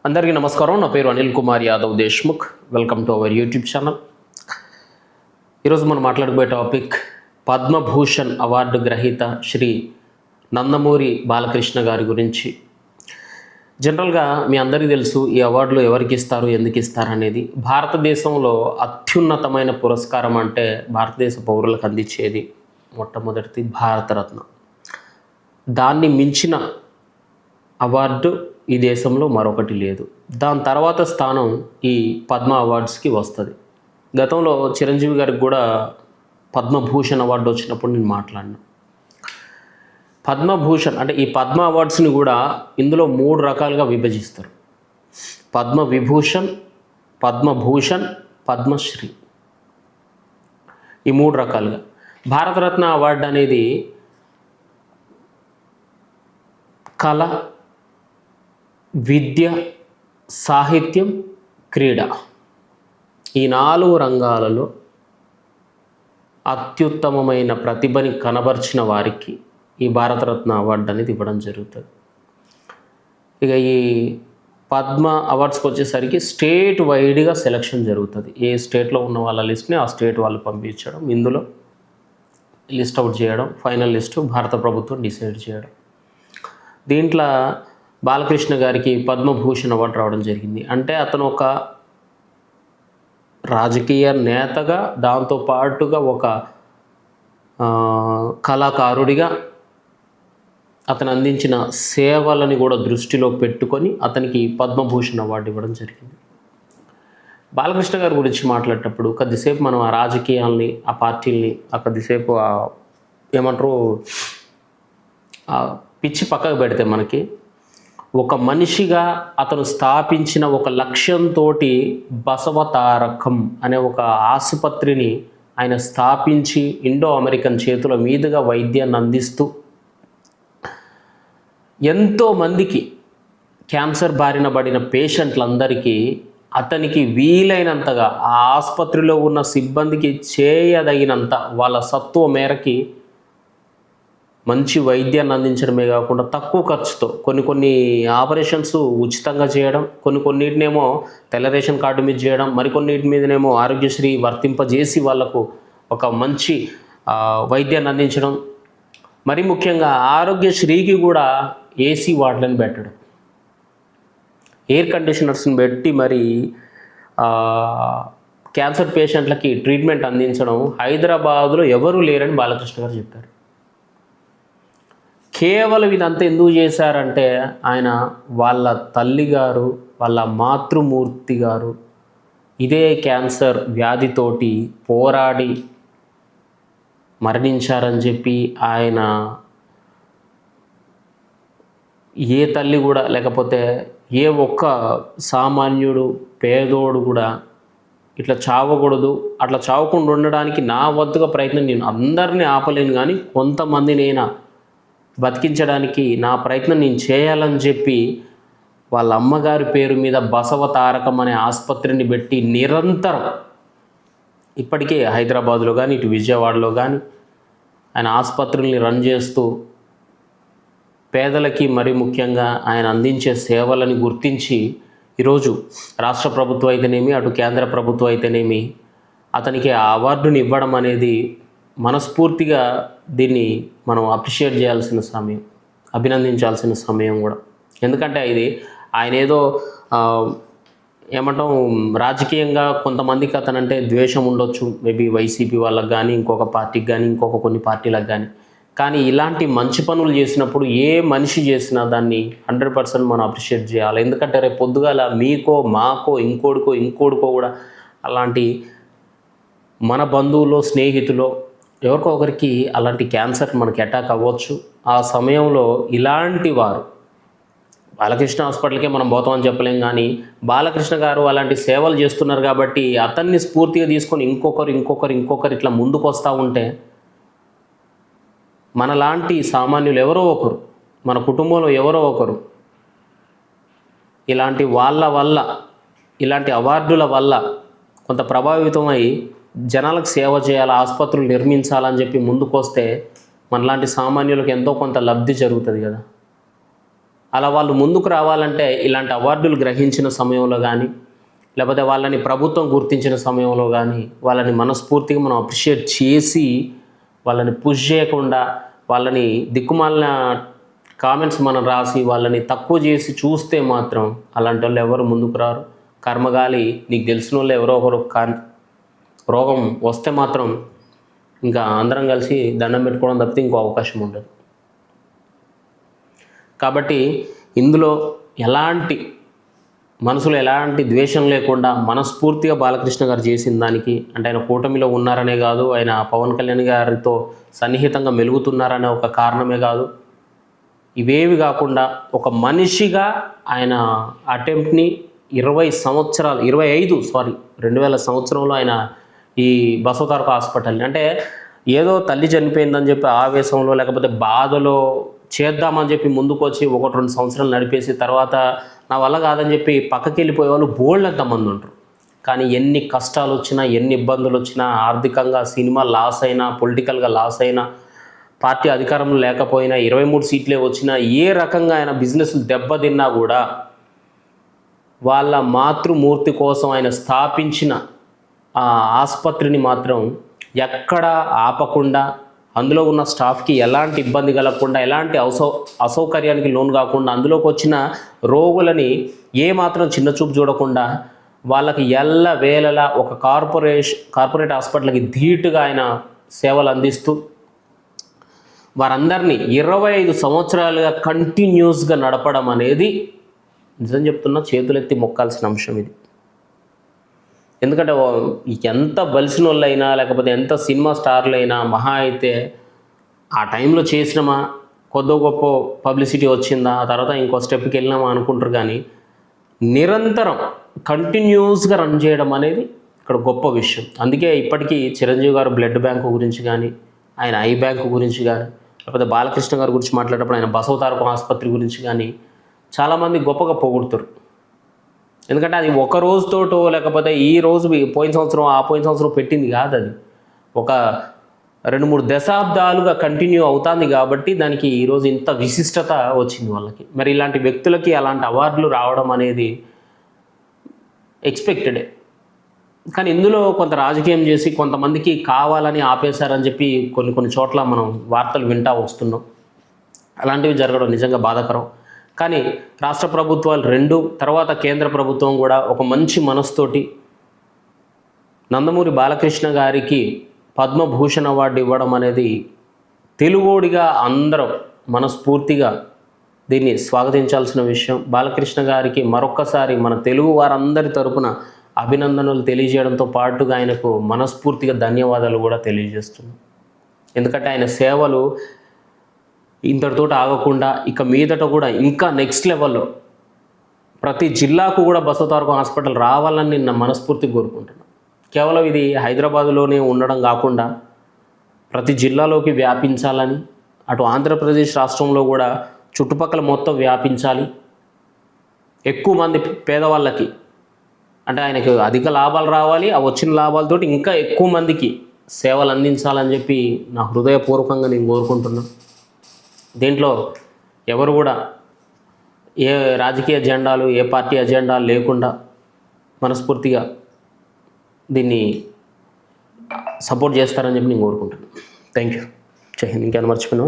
అందరికీ నమస్కారం. నా పేరు Anil Kumar Yadav Deshmukh. Welcome to our YouTube channel. ఈరోజు మనం మాట్లాడుకునే టాపిక్ పద్మభూషణ్ అవార్డు గ్రహీత శ్రీ నందమూరి బాలకృష్ణ గారి గురించి. జనరల్గా మీ అందరికీ తెలుసు ఈ అవార్డులు ఎవరికి ఇస్తారు, ఎందుకు ఇస్తారు అనేది. భారతదేశంలో అత్యున్నతమైన పురస్కారం అంటే భారతదేశ పౌరులకు అందించేది మొట్టమొదటిది భారతరత్న. దాన్ని మించిన అవార్డు ఈ దేశంలో మరొకటి లేదు. దాని తర్వాత స్థానం ఈ పద్మ అవార్డ్స్కి వస్తుంది. గతంలో చిరంజీవి గారికి కూడా పద్మభూషణ్ అవార్డు వచ్చినప్పుడు నేను మాట్లాడినా. పద్మభూషణ్ అంటే ఈ పద్మ అవార్డ్స్ని కూడా ఇందులో 3 రకాలుగా విభజిస్తారు: పద్మవిభూషణ్, పద్మభూషణ్, పద్మశ్రీ. ఈ 3 రకాలుగా. భారతరత్న అవార్డు అనేది కళ, విద్య, సాహిత్యం, క్రీడ, ఈ 4 రంగాలలో అత్యుత్తమమైన ప్రతిభని కనబర్చిన వారికి ఈ భారతరత్న అవార్డు అనేది ఇవ్వడం జరుగుతుంది. ఇక ఈ పద్మ అవార్డ్స్కి వచ్చేసరికి స్టేట్ వైడ్గా సెలక్షన్ జరుగుతుంది. ఏ స్టేట్లో ఉన్న వాళ్ళ లిస్ట్ని ఆ స్టేట్ వాళ్ళు పంపించడం, ఇందులో లిస్ట్ అవుట్ చేయడం, ఫైనల్ లిస్టు భారత ప్రభుత్వం డిసైడ్ చేయడం. దీంట్లో బాలకృష్ణ గారికి పద్మభూషణ్ అవార్డు రావడం జరిగింది. అంటే అతను ఒక రాజకీయ నేతగా, దాంతోపాటుగా ఒక కళాకారుడిగా అతను అందించిన సేవలని కూడా దృష్టిలో పెట్టుకొని అతనికి పద్మభూషణ్ అవార్డు ఇవ్వడం జరిగింది. బాలకృష్ణ గారి గురించి మాట్లాడేటప్పుడు కొద్దిసేపు మనం ఆ రాజకీయాల్ని, ఆ పార్టీల్ని కొద్దిసేపు ఏమంటారు పిచ్చి పక్కకు పెడితే మనకి ఒక మనిషిగా అతను స్థాపించిన ఒక లక్ష్యంతో బసవతారకం అనే ఒక ఆసుపత్రిని ఆయన స్థాపించి ఇండో అమెరికన్ చేతుల మీదుగా వైద్యాన్ని అందిస్తూ ఎంతోమందికి క్యాన్సర్ బారిన పడిన పేషెంట్లందరికీ అతనికి వీలైనంతగా ఆ ఆసుపత్రిలో ఉన్న సిబ్బందికి చేయదగినంత వాళ్ళ సత్వ మేరకి మంచి వైద్యాన్ని అందించడమే కాకుండా తక్కువ ఖర్చుతో కొన్ని ఆపరేషన్స్ ఉచితంగా చేయడం, కొన్నిటినేమో తెల్ల రేషన్ కార్డు మీద చేయడం, మరికొన్నిటి మీదనేమో ఆరోగ్యశ్రీ వర్తింపజేసి వాళ్లకు ఒక మంచి వైద్యాన్ని అందించడం. మరి ముఖ్యంగా ఆరోగ్యశ్రీకి కూడా ఏసీ వార్డులను పెట్టడం, ఎయిర్ కండిషనర్స్ని పెట్టి మరి క్యాన్సర్ పేషెంట్లకి ట్రీట్మెంట్ అందించడం హైదరాబాద్లో ఎవరూ లేరని బాలకృష్ణ గారు చెప్పారు. కేవలం ఇదంతా ఎందుకు చేశారంటే ఆయన వాళ్ళ తల్లిగారు, వాళ్ళ మాతృమూర్తి గారు ఇదే క్యాన్సర్ వ్యాధితోటి పోరాడి మరణించారని చెప్పి ఆయన ఏ తల్లి కూడా, లేకపోతే ఏ ఒక్క సామాన్యుడు పేదోడు కూడా ఇట్లా చావకూడదు, అట్లా చావకుండా ఉండడానికి నా వంతుగా ప్రయత్నం, నేను అందరినీ ఆపలేను కానీ కొంతమందినైనా బతికించడానికి నా ప్రయత్నం నేను చేయాలని చెప్పి వాళ్ళ అమ్మగారి పేరు మీద బసవతారకం అనే ఆసుపత్రిని పెట్టి నిరంతరం ఇప్పటికే హైదరాబాద్లో కానీ ఇటు విజయవాడలో కానీ ఆయన ఆసుపత్రుల్ని రన్ చేస్తూ పేదలకి మరి ముఖ్యంగా ఆయన అందించే సేవలని గుర్తించి ఈరోజు రాష్ట్ర ప్రభుత్వం అయితేనేమి, అటు కేంద్ర ప్రభుత్వం అయితేనేమి అతనికి ఆ అవార్డుని ఇవ్వడం అనేది మనస్ఫూర్తిగా దీన్ని మనం అప్రిషియేట్ చేయాల్సిన సమయం, అభినందించాల్సిన సమయం కూడా. ఎందుకంటే ఇది ఆయన ఏదో ఏమంటాం రాజకీయంగా కొంతమందికి అతనంటే ద్వేషం ఉండొచ్చు, మేబీ వైసీపీ వాళ్ళకి కానీ, ఇంకొక పార్టీకి కానీ, కొన్ని పార్టీలకు కానీ ఇలాంటి మంచి పనులు చేసినప్పుడు ఏ మనిషి చేసినా దాన్ని 100% మనం అప్రిషియేట్ చేయాలి. ఎందుకంటే రేపు పొద్దుగాల మీకో, మాకో, ఇంకోడికో కూడా అలాంటి మన బంధువులో, స్నేహితులో ఎవరికో ఒకరికి అలాంటి క్యాన్సర్ మనకి అటాక్ అవ్వచ్చు. ఆ సమయంలో ఇలాంటి వారు, బాలకృష్ణ హాస్పిటల్కే మనం పోతామని చెప్పలేం కానీ బాలకృష్ణ గారు అలాంటి సేవలు చేస్తున్నారు కాబట్టి అతన్ని స్ఫూర్తిగా తీసుకొని ఇంకొకరు ఇట్లా ముందుకు వస్తూ ఉంటే మనలాంటి సామాన్యులు ఎవరో ఒకరు, మన కుటుంబంలో ఎవరో ఒకరు ఇలాంటి వాళ్ళ వల్ల, ఇలాంటి అవార్డుల వల్ల కొంత ప్రభావితమై జనాలకు సేవ చేయాలి, ఆసుపత్రులు నిర్మించాలని చెప్పి ముందుకు వస్తే మనలాంటి సామాన్యులకు ఎంతో కొంత లబ్ధి జరుగుతుంది కదా. అలా వాళ్ళు ముందుకు రావాలంటే ఇలాంటి అవార్డులు గ్రహించిన సమయంలో కానీ, లేకపోతే వాళ్ళని ప్రభుత్వం గుర్తించిన సమయంలో కానీ వాళ్ళని మనస్ఫూర్తిగా మనం అప్రిషియేట్ చేసి వాళ్ళని పుష్ చేయకుండా, వాళ్ళని దిక్కుమాలిన కామెంట్స్ మనం రాసి వాళ్ళని తక్కువ చేసి చూస్తే మాత్రం అలాంటి వాళ్ళు ఎవరు ముందుకు రారు. కర్మగాలి నీకు తెలిసిన వాళ్ళు ఎవరో ఒకరు రోగం వస్తే మాత్రం ఇంకా అందరం కలిసి దండం పెట్టుకోవడం తప్పితే ఇంకో అవకాశం ఉండదు. కాబట్టి ఇందులో మనసులో ఎలాంటి ద్వేషం లేకుండా మనస్ఫూర్తిగా బాలకృష్ణ గారు చేసిన దానికి, అంటే ఆయన కూటమిలో ఉన్నారనే కాదు, ఆయన పవన్ కళ్యాణ్ గారితో సన్నిహితంగా మెలుగుతున్నారనే ఒక కారణమే కాదు, ఇవేవి కాకుండా ఒక మనిషిగా ఆయన అటెంప్ట్ని 2000 సంవత్సరంలో ఆయన ఈ బసవతారక హాస్పిటల్ని, అంటే ఏదో తల్లి చనిపోయిందని చెప్పి ఆవేశంలో లేకపోతే బాధలో చేద్దామని చెప్పి ముందుకు వచ్చి 1-2 సంవత్సరాలు నడిపేసి తర్వాత నా వల్ల కాదని చెప్పి పక్కకి వెళ్ళిపోయే వాళ్ళు బోల్డంతమంది ఉంటారు. కానీ ఎన్ని కష్టాలు వచ్చినా, ఎన్ని ఇబ్బందులు వచ్చినా, ఆర్థికంగా సినిమా లాస్ అయినా, పొలిటికల్గా లాస్ అయినా, పార్టీ అధికారంలో లేకపోయినా, 23 సీట్లే వచ్చినా, ఏ రకంగా ఆయన బిజినెస్లు దెబ్బతిన్నా కూడా వాళ్ళ మాతృమూర్తి కోసం ఆయన స్థాపించిన ఆ ఆసుపత్రిని మాత్రం ఎక్కడా ఆపకుండా, అందులో ఉన్న స్టాఫ్కి ఎలాంటి ఇబ్బంది కలగకుండా, ఎలాంటి అసౌకర్యానికి లోను కాకుండా, అందులోకి వచ్చిన రోగులని ఏమాత్రం చిన్నచూపు చూడకుండా వాళ్ళకి ఎల్లవేళలా ఒక కార్పొరేట్ హాస్పిటల్కి ధీటుగా ఆయన సేవలు అందిస్తూ వారందరినీ 25 సంవత్సరాలుగా కంటిన్యూస్గా నడపడం అనేది నిజం చెప్తున్నా చేతులెత్తి మొక్కాల్సిన అంశం ఇది. ఎందుకంటే ఎంత బలిసిన వాళ్ళైనా లేకపోతే ఎంత సినిమా స్టార్లైనా మహా అయితే ఆ టైంలో చేసినామా, కొద్దో గొప్ప పబ్లిసిటీ వచ్చిందా, ఆ తర్వాత ఇంకో స్టెప్కి వెళ్ళినామా అనుకుంటారు. కానీ నిరంతరం కంటిన్యూస్గా రన్ చేయడం అనేది ఇక్కడ గొప్ప విషయం. అందుకే ఇప్పటికీ చిరంజీవి గారు బ్లడ్ బ్యాంకు గురించి కానీ, ఆయన ఐ బ్యాంకు గురించి కానీ, లేకపోతే బాలకృష్ణ గారి గురించి మాట్లాడేటప్పుడు ఆయన బసవతారక ఆసుపత్రి గురించి కానీ చాలామంది గొప్పగా పొగుడుతారు. ఎందుకంటే అది ఒక రోజుతోటో లేకపోతే ఈ రోజు పోయిన సంవత్సరం పోయిన సంవత్సరం పెట్టింది కాదు, అది ఒక 2-3 దశాబ్దాలుగా కంటిన్యూ అవుతుంది. కాబట్టి దానికి ఈరోజు ఇంత విశిష్టత వచ్చింది వాళ్ళకి. మరి ఇలాంటి వ్యక్తులకి అలాంటి అవార్డులు రావడం అనేది ఎక్స్పెక్టెడే. కానీ ఇందులో కొంత రాజకీయం చేసి కొంతమందికి కావాలని ఆపేశారని చెప్పి కొన్ని చోట్ల మనం వార్తలు వింటూ వస్తున్నాం. అలాంటివి జరగడం నిజంగా బాధాకరం. కానీ రాష్ట్ర ప్రభుత్వాలు రెండు, తర్వాత కేంద్ర ప్రభుత్వం కూడా ఒక మంచి మనసుతోటి నందమూరి బాలకృష్ణ గారికి పద్మభూషణ్ అవార్డు ఇవ్వడం అనేది తెలుగోడిగా అందరం మనస్ఫూర్తిగా దీన్ని స్వాగతించాల్సిన విషయం. బాలకృష్ణ గారికి మరొక్కసారి మన తెలుగు వారందరి తరపున అభినందనలు తెలియజేయడంతో పాటుగా ఆయనకు మనస్ఫూర్తిగా ధన్యవాదాలు కూడా తెలియజేస్తున్నాం. ఎందుకంటే ఆయన సేవలు ఇంతటితో ఆగకుండా ఇక మీదట కూడా ఇంకా నెక్స్ట్ లెవెల్లో ప్రతి జిల్లాకు కూడా బసవతారక హాస్పిటల్ రావాలని నిన్న మనస్ఫూర్తిగా కోరుకుంటున్నాను. కేవలం ఇది హైదరాబాదులోనే ఉండడం కాకుండా ప్రతి జిల్లాలోకి వ్యాపించాలని, అటు ఆంధ్రప్రదేశ్ రాష్ట్రంలో కూడా చుట్టుపక్కల మొత్తం వ్యాపించాలి. ఎక్కువ మంది పేదవాళ్ళకి, అంటే ఆయనకు అధిక లాభాలు రావాలి, ఆ వచ్చిన లాభాలతోటి ఇంకా ఎక్కువ మందికి సేవలు అందించాలని చెప్పి నా హృదయపూర్వకంగా నేను కోరుకుంటున్నాను. దీంట్లో ఎవరు కూడా ఏ రాజకీయ ఎజెండాలు, ఏ పార్టీ ఎజెండాలు లేకుండా మనస్ఫూర్తిగా దీన్ని సపోర్ట్ చేస్తారని చెప్పి నేను కోరుకుంటున్నాను. Thank you. జై హింద్. ఇంకేమైనా మర్చిపోయినా?